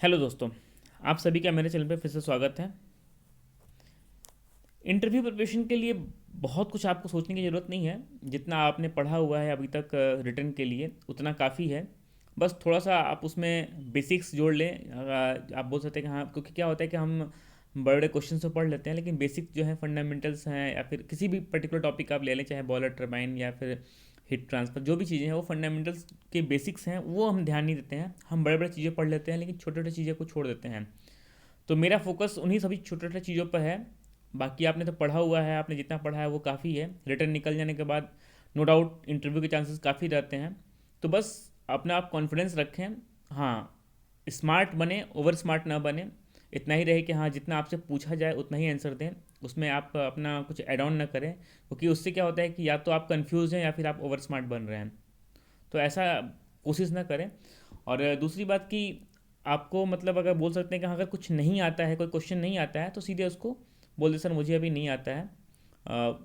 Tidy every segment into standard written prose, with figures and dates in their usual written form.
Hello दोस्तों, आप सभी का मेरे चैनल पे फिर से स्वागत है। इंटरव्यू प्रिपरेशन के लिए बहुत कुछ आपको सोचने की ज़रूरत नहीं है। जितना आपने पढ़ा हुआ है अभी तक रिटर्न के लिए उतना काफ़ी है। बस थोड़ा सा आप उसमें बेसिक्स जोड़ लें। आप बोल सकते हैं कि हाँ, क्योंकि क्या होता है कि हम बड़े बड़े क्वेश्चन तो पढ़ लेते हैं, लेकिन बेसिक जो है फंडामेंटल्स हैं, या फिर किसी भी पर्टिकुलर टॉपिक आप ले लें, चाहे बॉयलर टरबाइन या फिर हीट ट्रांसफर, जो भी चीज़ें हैं वो फंडामेंटल्स के बेसिक्स हैं, वो हम ध्यान नहीं देते हैं। हम बड़े बड़े चीज़ें पढ़ लेते हैं, लेकिन छोटे छोटे चीज़ें को छोड़ देते हैं। तो मेरा फोकस उन्हीं सभी छोटे छोटे चीज़ों पर है। बाकी आपने तो पढ़ा हुआ है, आपने जितना पढ़ा है वो काफ़ी है। रिटर्न निकल जाने के बाद नो डाउट इंटरव्यू के चांसेस काफ़ी रहते हैं। तो बस अपना आप कॉन्फिडेंस रखें। हाँ, स्मार्ट बने, ओवर स्मार्ट ना बने। इतना ही रहे कि हाँ, जितना आपसे पूछा जाए उतना ही आंसर दें। उसमें आप अपना कुछ एड ऑन ना करें, क्योंकि उससे क्या होता है कि या तो आप कंफ्यूज हैं या फिर आप ओवर स्मार्ट बन रहे हैं। तो ऐसा कोशिश ना करें। और दूसरी बात कि आपको मतलब अगर बोल सकते हैं कि हाँ, अगर कुछ नहीं आता है, कोई क्वेश्चन नहीं आता है, तो सीधे उसको बोल दे, सर मुझे अभी नहीं आता है।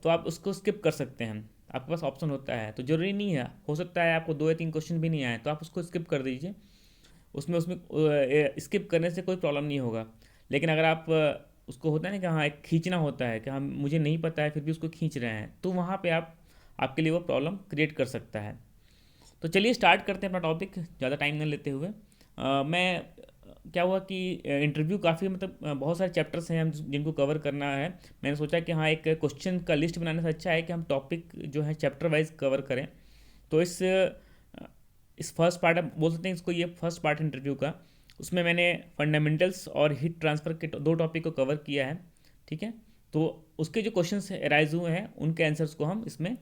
तो आप उसको स्किप कर सकते हैं। आपके पास ऑप्शन होता है, तो ज़रूरी नहीं है, हो सकता है आपको 2 या 3 क्वेश्चन भी नहीं आए, तो आप उसको स्किप कर दीजिए। उसमें उसमें स्किप करने से कोई प्रॉब्लम नहीं होगा। लेकिन अगर आप उसको होता है ना कि हाँ, एक खींचना होता है कि हम मुझे नहीं पता है फिर भी उसको खींच रहे हैं, तो वहाँ पे आप आपके लिए वो प्रॉब्लम क्रिएट कर सकता है। तो चलिए स्टार्ट करते हैं अपना टॉपिक, ज़्यादा टाइम न लेते हुए। मैं क्या हुआ कि इंटरव्यू काफ़ी मतलब बहुत सारे चैप्टर्स हैं हम जिनको कवर करना है। मैंने सोचा कि हाँ, एक क्वेश्चन का लिस्ट बनाने से अच्छा है कि हम टॉपिक जो है चैप्टर वाइज कवर करें। तो इस फर्स्ट पार्ट आप बोल सकते हैं इसको, ये फर्स्ट पार्ट इंटरव्यू का, उसमें मैंने फंडामेंटल्स और हीट ट्रांसफ़र के 2 टॉपिक को कवर किया है। ठीक है। तो उसके जो क्वेश्चंस अराइज हुए हैं उनके आंसर्स को हम इसमें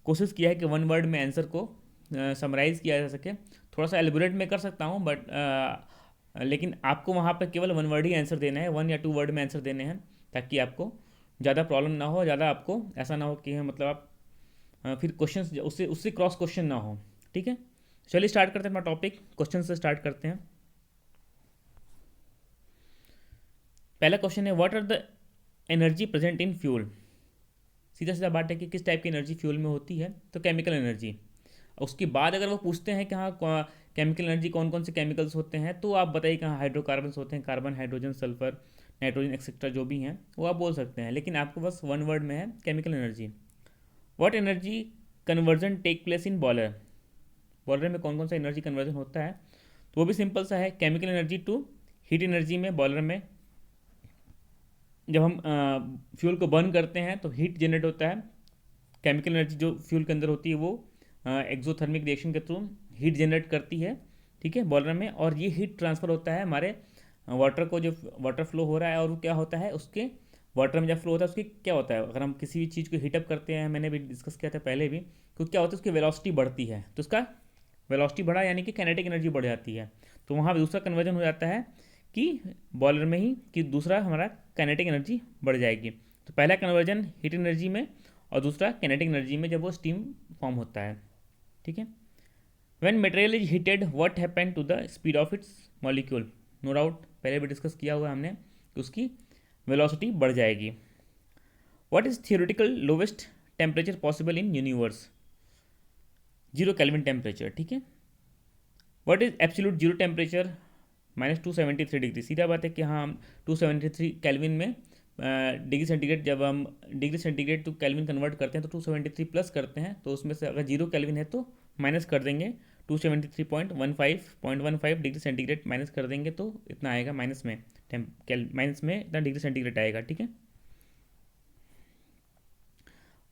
कोशिश किया है कि 1 वर्ड में आंसर को समराइज़ किया जा सके। थोड़ा सा एलिबोरेट मैं कर सकता हूँ, बट लेकिन आपको वहाँ पर केवल 1 वर्ड ही आंसर देना है, 1 या 2 वर्ड में आंसर देने हैं, ताकि आपको ज़्यादा प्रॉब्लम ना हो, ज़्यादा आपको ऐसा ना हो कि मतलब आप फिर क्वेश्चन उससे उससे क्रॉस क्वेश्चन ना हो। ठीक है। चलिए स्टार्ट करते हैं अपना टॉपिक, क्वेश्चन से स्टार्ट करते हैं। पहला क्वेश्चन है, what are the energy present in fuel. सीधा सीधा बात है कि किस टाइप की एनर्जी फ्यूल में होती है, तो केमिकल एनर्जी। उसके बाद अगर वो पूछते हैं कि हाँ, केमिकल एनर्जी कौन कौन से केमिकल्स होते हैं, तो आप बताइए कि हाँ, हाइड्रोकार्बन्स होते हैं, carbon, hydrogen, sulphur, nitrogen etcetera जो भी हैं वो आप बोल सकते हैं, लेकिन आपको बस 1 वर्ड में है chemical energy. What energy conversion take place in boiler. Boiler में कौन कौन सा एनर्जी कन्वर्जन होता है, तो वो भी सिंपल सा है, chemical energy to heat energy में बॉयलर में जब हम फ्यूल को बर्न करते हैं तो हीट जनरेट होता है। केमिकल एनर्जी जो फ्यूल के अंदर होती है वो एक्सोथर्मिक रिएक्शन के थ्रू हीट जनरेट करती है। ठीक है, बॉयलर में, और ये हीट ट्रांसफ़र होता है हमारे वाटर को, जो वाटर फ्लो हो रहा है, और वो क्या होता है उसके वाटर में जब फ्लो होता है उसकी क्या होता है, अगर हम किसी भी चीज़ को हीटअप करते हैं, मैंने भी डिस्कस किया था पहले भी, तो क्या होता है उसकी वेलोसिटी बढ़ती है, तो उसका वेलोसिटी बढ़ा यानी कि काइनेटिक एनर्जी बढ़ जाती है। तो वहाँ दूसरा कन्वर्जन हो जाता है कि बॉयलर में ही, कि दूसरा हमारा काइनेटिक एनर्जी बढ़ जाएगी। तो पहला कन्वर्जन हीट एनर्जी में, और दूसरा काइनेटिक एनर्जी में जब वो स्टीम फॉर्म होता है। ठीक है। When material is heated what happen to the speed of its molecule. No doubt पहले भी डिस्कस किया हुआ है हमने कि उसकी वेलोसिटी बढ़ जाएगी। What is theoretical lowest temperature possible in universe. 0 kelvin temperature. ठीक है। What is absolute zero temperature, -273 degree. सीधा बात है कि हाँ, हम 273 केल्विन में डिग्री सेंटीग्रेड, जब हम degree centigrade to Kelvin convert करते हैं तो 273 प्लस करते हैं, तो उसमें से अगर 0 केल्विन है तो माइनस कर देंगे, 273.15 डिग्री सेंटीग्रेड माइनस कर देंगे, तो इतना आएगा माइनस में, माइनस में इतना डिग्री सेंटीग्रेड आएगा। ठीक है।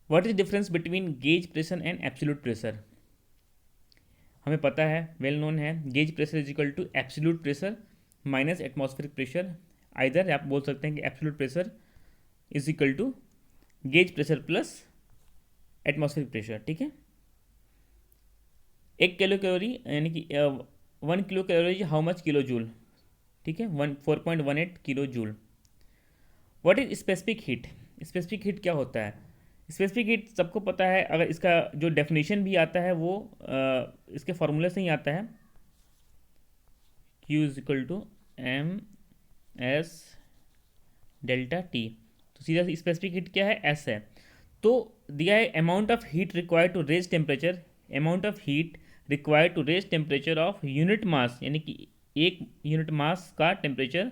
What is difference between gauge pressure and absolute pressure. हमें पता है, वेल नोन है, gauge pressure is equal to absolute pressure minus atmospheric pressure. Either आप बोल सकते हैं कि absolute pressure is equal to gauge pressure plus atmospheric pressure. ठीक है। 1 किलो कैलोरी यानी कि 1 kilo calorie how much kilo joule. ठीक है, 4.18 kilo joule. What is specific heat. Specific heat क्या होता है। स्पेसिफिक हीट सबको पता है, अगर इसका जो डेफिनेशन भी आता है वो इसके फॉर्मूले से ही आता है, Q is equal to M S delta T. तो सीधा स्पेसिफिक हीट क्या है, एस है। तो दिया है amount of heat required to raise temperature, amount of heat required to raise temperature of unit mass, यानी कि एक यूनिट मास का टेम्परेचर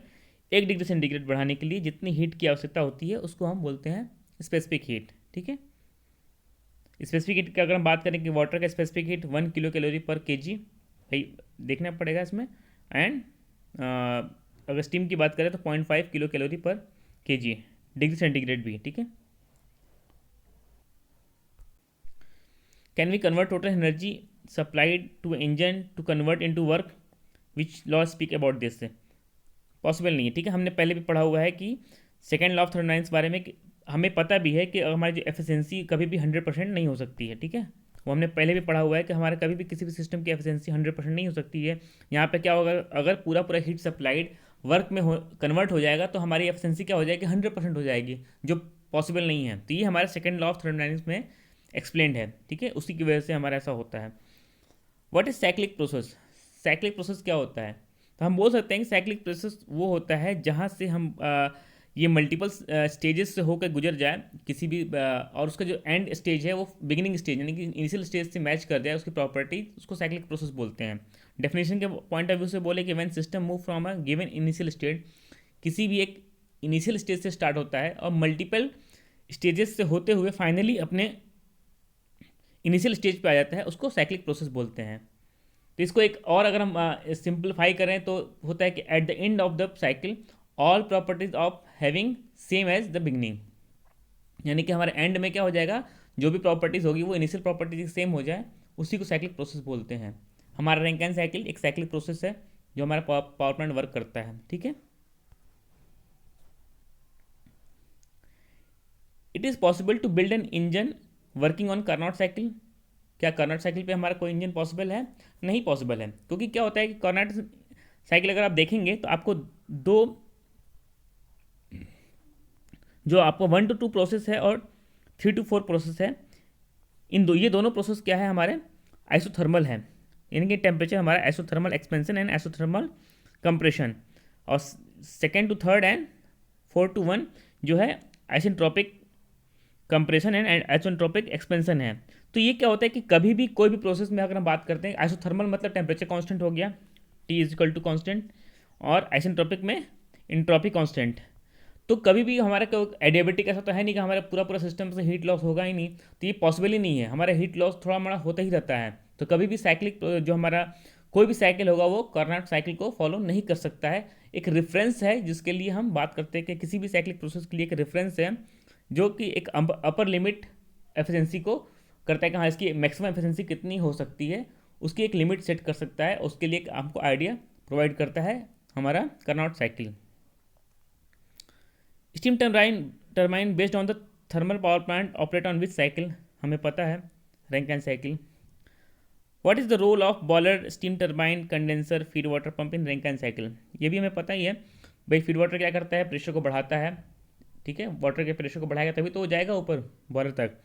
1 डिग्री सेंटीग्रेड बढ़ाने के लिए जितनी हीट की आवश्यकता होती है उसको हम बोलते हैं स्पेसिफिक हीट। ठीक है, स्पेसिफिक हीट की अगर हम बात करें कि वाटर का specific heat 1 kilo calorie per KG, भाई देखना पड़ेगा इसमें। एंड अगर स्टीम की बात करें तो 0.5 kilo calorie per KG, degree centigrade भी। ठीक है, can we convert total energy supplied to engine to convert into work, which law speak about this? Possible नहीं है। ठीक है, हमने पहले भी पढ़ा हुआ है कि सेकेंड लॉ ऑफ थर्मोडायनेमिक्स बारे में कि हमें पता भी है कि हमारी जो एफिशिएंसी कभी भी 100% नहीं हो सकती है। ठीक है, वो हमने पहले भी पढ़ा हुआ है कि हमारे कभी भी किसी भी सिस्टम की एफिशिएंसी 100% नहीं हो सकती है। यहाँ पे क्या होगा, अगर पूरा पूरा हीट सप्लाइड वर्क में कन्वर्ट हो जाएगा तो हमारी एफिशिएंसी क्या हो जाएगी, 100% हो जाएगी, जो पॉसिबल नहीं है। तो ये हमारे सेकेंड लॉ ऑफ थर्मोडायनेमिक्स में एक्सप्लेंड है। ठीक है, उसी की वजह से हमारा ऐसा होता है। What is cyclic process? Cyclic process क्या होता है? तो हम बोल सकते हैं कि साइक्लिक प्रोसेस वो होता है जहाँ से हम ये मल्टीपल स्टेजेस से होकर गुजर जाए किसी भी और उसका जो एंड स्टेज है वो बिगिनिंग स्टेज यानी कि इनिशियल स्टेज से मैच कर जाए उसकी प्रॉपर्टी, उसको साइक्लिक प्रोसेस बोलते हैं। डेफिनेशन के पॉइंट ऑफ व्यू से बोले कि when system move from a given initial state, किसी भी एक इनिशियल स्टेज से स्टार्ट होता है और मल्टीपल स्टेजेस से होते हुए फाइनली अपने इनिशियल स्टेज पे आ जाता है, उसको साइक्लिक प्रोसेस बोलते हैं। तो इसको एक और अगर हम सिंप्लीफाई करें तो होता है कि at the end of the cycle all properties of having same as the beginning, यानी कि हमारे एंड में क्या हो जाएगा, जो भी प्रॉपर्टीज होगी वो इनिशियल प्रॉपर्टीज सेम हो जाए, उसी को साइक्लिक प्रोसेस बोलते हैं। हमारा रैंकिन साइकिल एक साइक्लिक प्रोसेस है जो हमारा पावर प्लांट वर्क करता है। ठीक है, it is possible to build an engine working on Carnot cycle? क्या कार्नोट साइकिल पे हमारा कोई इंजन पॉसिबल है? नहीं पॉसिबल है, क्योंकि क्या होता है कि कार्नोट साइकिल अगर आप देखेंगे तो आपको दो, जो आपको 1 to 2 प्रोसेस है और 3 to 4 प्रोसेस है, ये दोनों प्रोसेस क्या है, हमारे आइसोथर्मल है, यानी कि टेम्परेचर हमारा isothermal expansion and isothermal compression, और second to third and 4 to 1 जो है isentropic compression and isotropic expansion है। तो ये क्या होता है कि कभी भी कोई भी प्रोसेस में अगर हम बात करते हैं, आइसोथर्मल मतलब टेम्परेचर कांस्टेंट हो गया, T is equal to constant, और आइसेंट्रोपिक में इंट्रोपी कांस्टेंट। तो कभी भी हमारा एडियाबेटिक ऐसा तो है नहीं कि हमारा पूरा पूरा सिस्टम से हीट लॉस होगा ही नहीं, तो ये पॉसिबल ही नहीं है, हमारा हीट लॉस थोड़ा मोड़ा होता ही रहता है। तो कभी भी साइक्लिक जो हमारा कोई भी साइकिल होगा वो कार्नोट साइकिल को फॉलो नहीं कर सकता है। एक रेफरेंस है जिसके लिए हम बात करते हैं कि किसी भी साइक्लिक प्रोसेस के लिए एक रेफरेंस है जो कि एक अपर लिमिट एफिशिएंसी को करता है कि हाँ इसकी मैक्सिमम एफिशिएंसी कितनी हो सकती है, उसकी एक लिमिट सेट कर सकता है, उसके लिए आपको आइडिया प्रोवाइड करता है हमारा Carnot cycle. Steam turbine based on the thermal power plant operate on which cycle? हमें पता है Rankine cycle. What is the role of boiler, steam turbine, condenser, feed water pump in Rankine cycle? ये भी हमें पता ही है भाई। Feed water क्या करता है, प्रेशर को बढ़ाता है। ठीक है, वाटर के प्रेशर को बढ़ाएगा तभी तो वो जाएगा ऊपर बॉयलर तक।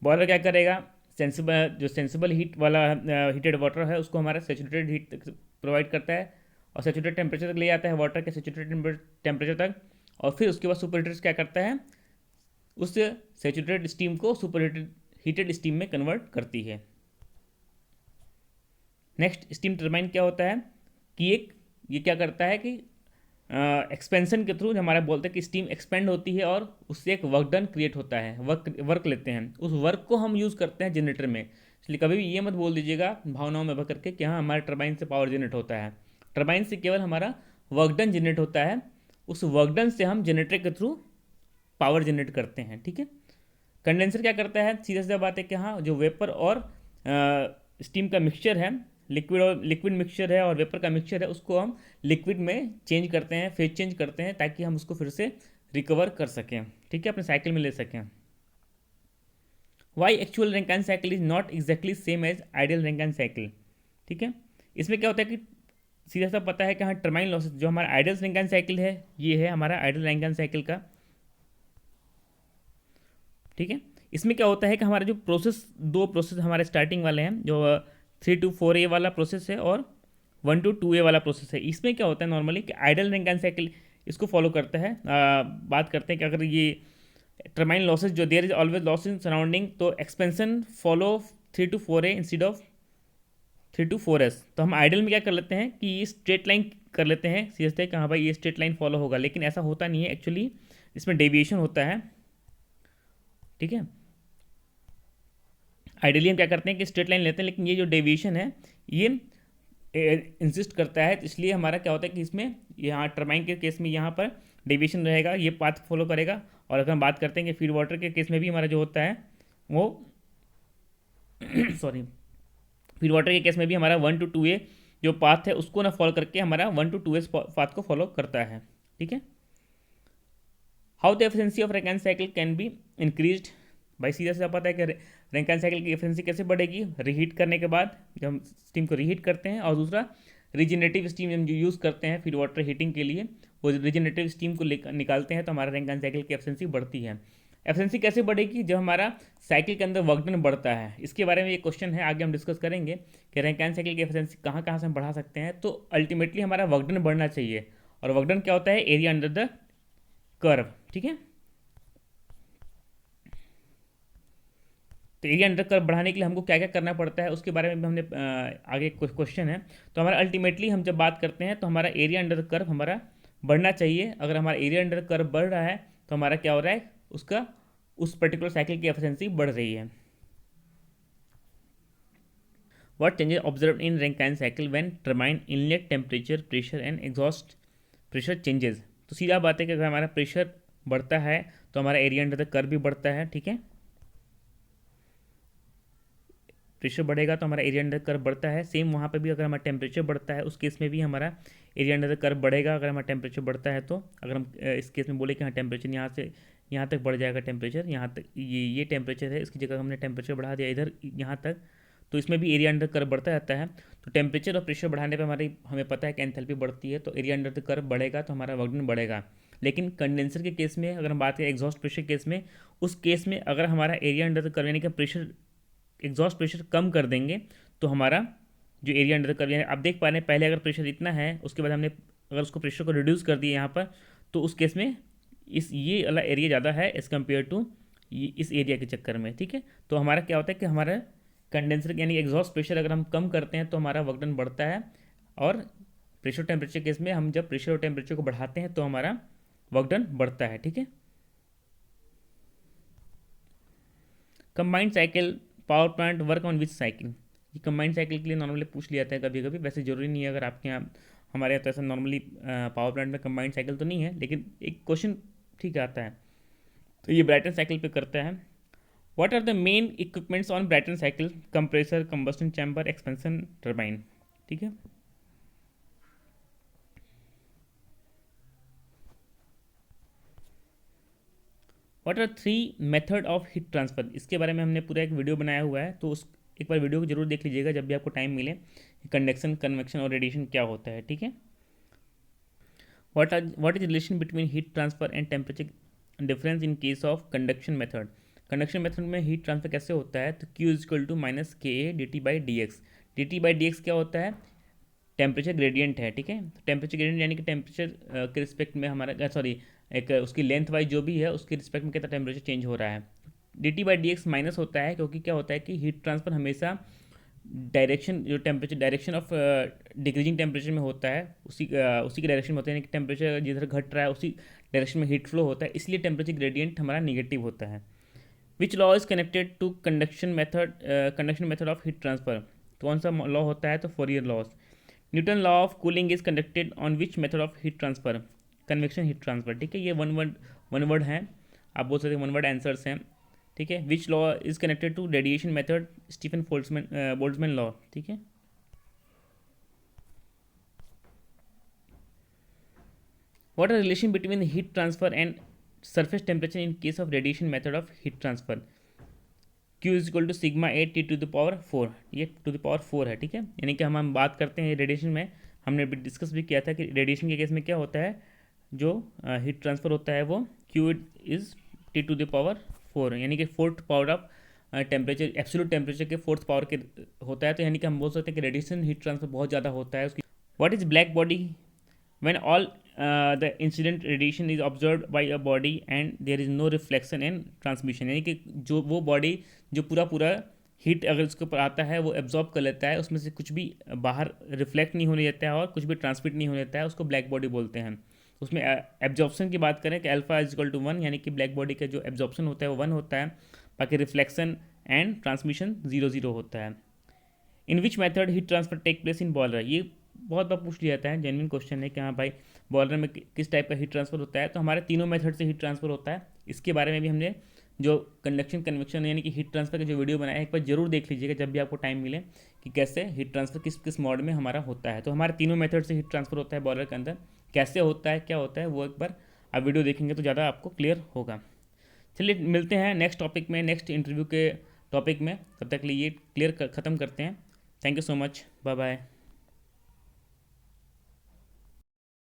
बॉयलर क्या करेगा, सेंसिबल हीट वाला हीटेड वाटर है उसको हमारा सेचुरेटेड हीट प्रोवाइड करता है और सेचुरेटेड टेम्परेचर तक ले जाता है वाटर के सेचुरेटेड टेम्परेचर तक, और फिर उसके बाद सुपर हीटर क्या करता है, उस सेचुरेटेड स्टीम को सुपर हीटेड स्टीम में कन्वर्ट करती है। नेक्स्ट, स्टीम टर्बाइन क्या होता है कि ये क्या करता है कि एक्सपेंशन के थ्रू हमारा बोलते हैं कि स्टीम एक्सपेंड होती है और उससे एक वर्क डन क्रिएट होता है, वर्क लेते हैं, उस वर्क को हम यूज़ करते हैं जनरेटर में। इसलिए कभी भी ये मत बोल दीजिएगा भावनाओं में बह करके कि हाँ हमारे टर्बाइन से पावर जनरेट होता है। टर्बाइन से केवल हमारा वर्क डन जनरेट होता है, उस वर्क डन से हम जनरेटर के थ्रू पावर जनरेट करते हैं। ठीक है, कंडेंसर क्या करता है, सीधा सीधा बात है कि हाँ जो वेपर और स्टीम का मिक्सचर है, लिक्विड मिक्सचर है और वेपर का मिक्सचर है, उसको हम लिक्विड में चेंज करते हैं, फेज चेंज करते हैं ताकि हम उसको फिर से रिकवर कर सकें। ठीक है, अपने साइकिल में ले सकें। Why actual Rankine cycle is not exactly same as ideal Rankine cycle? ठीक है, इसमें क्या होता है कि सीधा सा पता है कि हाँ टर्बाइन लॉसेस जो हमारा आइडियल रैंकिन साइकिल है ये है हमारा आइडियल रैंकिन साइकिल का। ठीक है, इसमें क्या होता है कि हमारे जो दो प्रोसेस हमारे स्टार्टिंग वाले हैं, जो 3 to 4A वाला प्रोसेस है और 1 to 2A वाला प्रोसेस है। इसमें क्या होता है नॉर्मली कि आइडियल रैंकिन साइकिल इसको फॉलो करता है। बात करते हैं कि अगर ये टर्बाइन लॉसेस जो there is always loss in surrounding, तो expansion follow 3 to 4A instead of 3 to 4s। तो हम आइडियल में क्या कर लेते हैं कि ये स्ट्रेट लाइन कर लेते हैं, सीखते हैं कि हाँ भाई ये स्ट्रेट लाइन फॉलो होगा, लेकिन ऐसा होता नहीं है एक्चुअली, इसमें डेविएशन होता है। ठीक है, आइडियली हम क्या करते हैं कि स्ट्रेट लाइन लेते हैं, लेकिन ये जो डेविएशन है ये इंसिस्ट करता है, तो इसलिए हमारा क्या होता है कि इसमें यहाँ टर्बाइन के केस में यहाँ पर डेविएशन रहेगा, ये पाथ फॉलो करेगा। और अगर हम बात करते हैं कि फीड वाटर के केस में भी हमारा जो होता है वो सॉरी, फीड वाटर के केस में भी हमारा 1 to 2a जो पाथ है उसको ना फॉलो करके हमारा 1 to 2s पाथ को फॉलो करता है। ठीक है, how the efficiency of Rankine cycle can be increased. भाई सीधा सीधा पता है कि रैंकिन साइकिल की एफिशिएंसी कैसे बढ़ेगी, रीहीट करने के बाद जब हम स्टीम को रीहीट करते हैं, और दूसरा रीजनरेटिव स्टीम हम जो यूज़ करते हैं फीड वाटर हीटिंग के लिए, वो रीजनरेटिव स्टीम को निकालते हैं तो हमारा रैंकिन साइकिल की एफिशिएंसी बढ़ती है। एफिशिएंसी कैसे बढ़ेगी, जब हमारा साइकिल के अंदर वर्क डन बढ़ता है। इसके बारे में ये क्वेश्चन है, आगे हम डिस्कस करेंगे कि रैंकिन साइकिल की एफिशिएंसी कहाँ कहाँ से हम बढ़ा सकते हैं। तो अल्टीमेटली हमारा वर्क डन बढ़ना चाहिए, और वर्क डन क्या होता है, एरिया अंडर द कर्व। ठीक है, तो एरिया अंडर कर्व बढ़ाने के लिए हमको क्या क्या करना पड़ता है उसके बारे में भी हमने आगे कुछ क्वेश्चन है। तो हमारा अल्टीमेटली हम जब बात करते हैं तो हमारा एरिया अंडर कर्व हमारा बढ़ना चाहिए। अगर हमारा एरिया अंडर कर्व बढ़ रहा है तो हमारा क्या हो रहा है, उसका उस पर्टिकुलर साइकिल की एफिशिएंसी बढ़ रही है। What changes observe in Rankine cycle when turbine inlet temperature, pressure and exhaust pressure changes. तो सीधा बात है कि अगर हमारा प्रेशर बढ़ता है तो हमारा एरिया अंडर द कर्व भी बढ़ता है। ठीक है, प्रेशर बढ़ेगा तो हमारा एरिया अंडर कर्व बढ़ता है। सेम वहाँ पे भी अगर हमारा टेम्परेचर बढ़ता है उस केस में भी हमारा एरिया अंडर द कर्व बढ़ेगा। अगर हमारा टेम्परेचर बढ़ता है तो अगर हम इस केस में बोले कि हाँ टेम्परेचर यहाँ से यहाँ तक बढ़ जाएगा, टेम्परेचर यहाँ तक, ये टेम्परेचर है, इसकी जगह हमने टेम्परेचर बढ़ा दिया इधर यहाँ तक, तो इसमें भी एरिया अंडर कर्व बढ़ता रहता है। तो टेम्परेचर और प्रेशर बढ़ाने पर हमारी हमें पता है कि एंथैल्पी बढ़ती है, तो एरिया अंडर द कर्व बढ़ेगा तो हमारा वर्क डन बढ़ेगा। लेकिन कंडेंसर के केस में अगर हम बात करें एग्जॉस्ट प्रेशर केस में, उस केस में अगर हमारा एरिया अंडर द कर्व यानी कि प्रेशर, एग्जॉस्ट प्रेशर कम कर देंगे तो हमारा जो एरिया अंडर द कर्व, यानी आप देख पा रहे हैं पहले अगर प्रेशर इतना है उसके बाद हमने अगर उसको प्रेशर को रिड्यूस कर दिया यहाँ पर, तो उस केस में ये वाला एरिया ज़्यादा है एज़ कम्पेयर टू इस एरिया के चक्कर में। ठीक है, तो हमारा क्या होता है कि हमारा कंडेंसर यानी एग्जॉस्ट प्रेशर अगर हम कम करते हैं तो हमारा वर्क डन बढ़ता है, और प्रेशर टेम्परेचर केस में हम जब प्रेशर और टेम्परेचर को बढ़ाते हैं तो हमारा वर्क डन बढ़ता है। ठीक है, combined cycle power plant work on which cycle. ये कंबाइंड साइकिल के लिए नॉर्मली पूछ लिया जाता है कभी कभी, वैसे ज़रूरी नहीं है। अगर आपके यहाँ, हमारे यहाँ तो ऐसा नॉर्मली पावर प्लांट में कंबाइंड साइकिल तो नहीं है, लेकिन एक क्वेश्चन ठीक आता है। तो ये ब्राइटन साइकिल पे करता है। What are the main equipments on Brayton cycle, compressor, combustion chamber, expansion turbine. ठीक है, what are 3 method of heat transfer. इसके बारे में हमने पूरा एक वीडियो बनाया हुआ है, तो उस एक बार वीडियो को जरूर देख लीजिएगा जब भी आपको टाइम मिले, कंडक्शन, कन्वेक्शन और रेडिएशन क्या होता है। ठीक है, what is relation between heat transfer and temperature difference in case of conduction method. Conduction method में हीट ट्रांसफर कैसे होता है, तो Q is equal to minus KA dt by D X. dt by D X क्या होता है, temperature gradient है। ठीक है, तो टेम्परेचर ग्रेडियंट यानी कि टेम्परेचर के रिस्पेक्ट में हमारा सॉरी एक उसकी लेंथ वाइज जो भी है उसके रिस्पेक्ट में कितना टेम्परेचर चेंज हो रहा है। dt by D x minus होता है क्योंकि क्या होता है कि हीट ट्रांसफर हमेशा डायरेक्शन, जो temperature direction of decreasing temperature में होता है, उसी के डायरेक्शन में होता है, यानी कि टेम्परेचर जिधर घट रहा है उसी डायरेक्शन में हीट फ्लो होता है, इसलिए टेम्परेचर ग्रेडियंट हमारा निगेटिव होता है। Which law is connected to conduction method of heat transfer. कौन सा लॉ होता है, तो Fourier laws. Newton law of cooling is conducted on which method of heat transfer, convection heat transfer. ठीक है, ये वन वर्ड हैं, आप बोल सकते हैं वन वर्ड आंसर्स हैं। ठीक है, which law is connected to radiation method, Stefan Boltzmann law. ठीक है, what are relation between heat transfer and surface temperature in case of radiation method of heat transfer. Q is equal to sigma A T to the power 4, ये to the power 4 है। ठीक है, यानी कि हम बात करते हैं रेडिएशन में, हमने डिस्कस भी किया था कि रेडिएशन के केस में क्या होता है, जो हीट ट्रांसफर होता है वो Q is T to the power 4, यानी कि fourth power of temperature, absolute temperature के फोर्थ पावर के होता है। तो यानी कि हम बोल सकते हैं कि रेडिएशन हीट ट्रांसफर बहुत ज़्यादा होता है उसकी। What is black body, when all the incident radiation is observed by a body and there is no reflection and transmission, यानी कि जो वो बॉडी जो पूरा हीट अगर उसके ऊपर आता है वो एब्जॉर्ब कर लेता है, उसमें से कुछ भी बाहर रिफ्लेक्ट नहीं होने देता है और कुछ भी ट्रांसमिट नहीं होने देता है, उसको ब्लैक बॉडी बोलते हैं। उसमें एब्जॉर्प्शन की बात करें कि अल्फा इज इक्वल टू 1, यानी कि ब्लैक बॉडी का जो एब्जॉर्प्शन होता है वो 1 होता है, बाकी रिफ्लेक्शन एंड ट्रांसमिशन 0 होता है। In which method heat transfer take place in boiler, ये बहुत बार पूछ लिया जाता है, जेन्युइन क्वेश्चन है कि हाँ भाई बॉयलर में किस टाइप का हीट ट्रांसफर होता है। तो हमारे तीनों मेथड से हीट ट्रांसफर होता है। इसके बारे में भी हमने जो कंडक्शन कन्वेक्शन यानी कि हीट ट्रांसफर का जो वीडियो बनाया है, एक बार जरूर देख लीजिएगा जब भी आपको टाइम मिले, कि कैसे हीट ट्रांसफर किस किस मोड में हमारा होता है। तो हमारे तीनों मेथड से हीट ट्रांसफर होता है बॉयलर के अंदर, कैसे होता है क्या होता है वो एक बार आप वीडियो देखेंगे तो ज़्यादा आपको क्लियर होगा। चलिए मिलते हैं नेक्स्ट टॉपिक में, नेक्स्ट इंटरव्यू के टॉपिक में। तब तक के लिए ये क्लियर ख़त्म करते हैं। Thank you so much, bye bye.